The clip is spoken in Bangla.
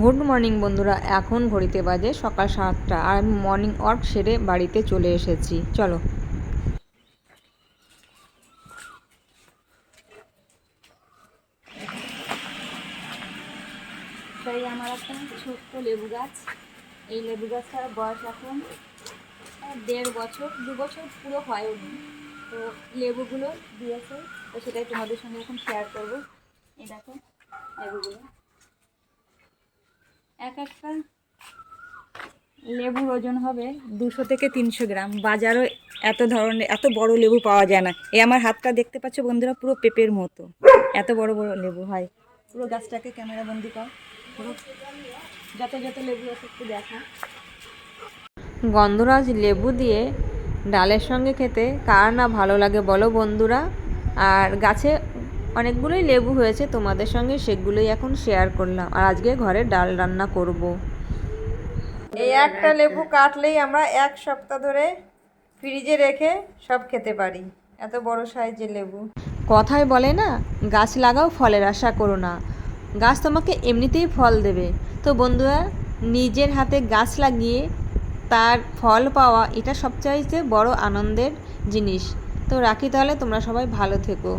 গুড মর্নিং বন্ধুরা, এখন ঘড়িতে বাজে সকাল 7টা আর আমি মর্নিং ওয়াক সেরে বাড়িতে চলে এসেছি। চলো। তাই আমার একটা ছোট্ট লেবু গাছ, এই লেবু গাছটার বয়স এখন 1.5 বছর 2 বছর পুরো হয়নি। তো লেবুগুলো দিয়েছে, তো সেটাই তোমাদের সঙ্গে এখন শেয়ার করবো। এই দেখো লেবুগুলো, এক একটা লেবুর ওজন হবে 200 থেকে 300 গ্রাম। বাজারও এত ধরনের এত বড় লেবু পাওয়া যায় না। এই আমার হাতটা দেখতে পাচ্ছ বন্ধুরা, পুরো পেঁপের মতো এত বড় বড় লেবু হয়। পুরো গাছটাকে ক্যামেরা বন্দি কর, পুরো যত যত লেবু আছে একটু দেখা। গন্ধরাজ লেবু দিয়ে ডালের সঙ্গে খেতে কার না ভালো লাগে বলো বন্ধুরা। আর গাছে অনেকগুলোই লেবু হয়েছে, তোমাদের সঙ্গে সেগুলোই এখন শেয়ার করলাম। আর আজকে ঘরে ডাল রান্না করব। এই একটা লেবু কাটলেই আমরা 1 সপ্তাহ ধরে ফ্রিজে রেখে সব খেতে পারি, এত বড় সাইজের লেবু। কথায় বলে না, গাছ লাগাও ফলের আশা করো না। গাছ তোমাকে এমনিতেই ফল দেবে। তো বন্ধুরা, নিজের হাতে গাছ লাগিয়ে তার ফল পাওয়া, এটা সবচাইতে বড় আনন্দের জিনিস। তো রাখি তাহলে, তোমরা সবাই ভালো থেকো।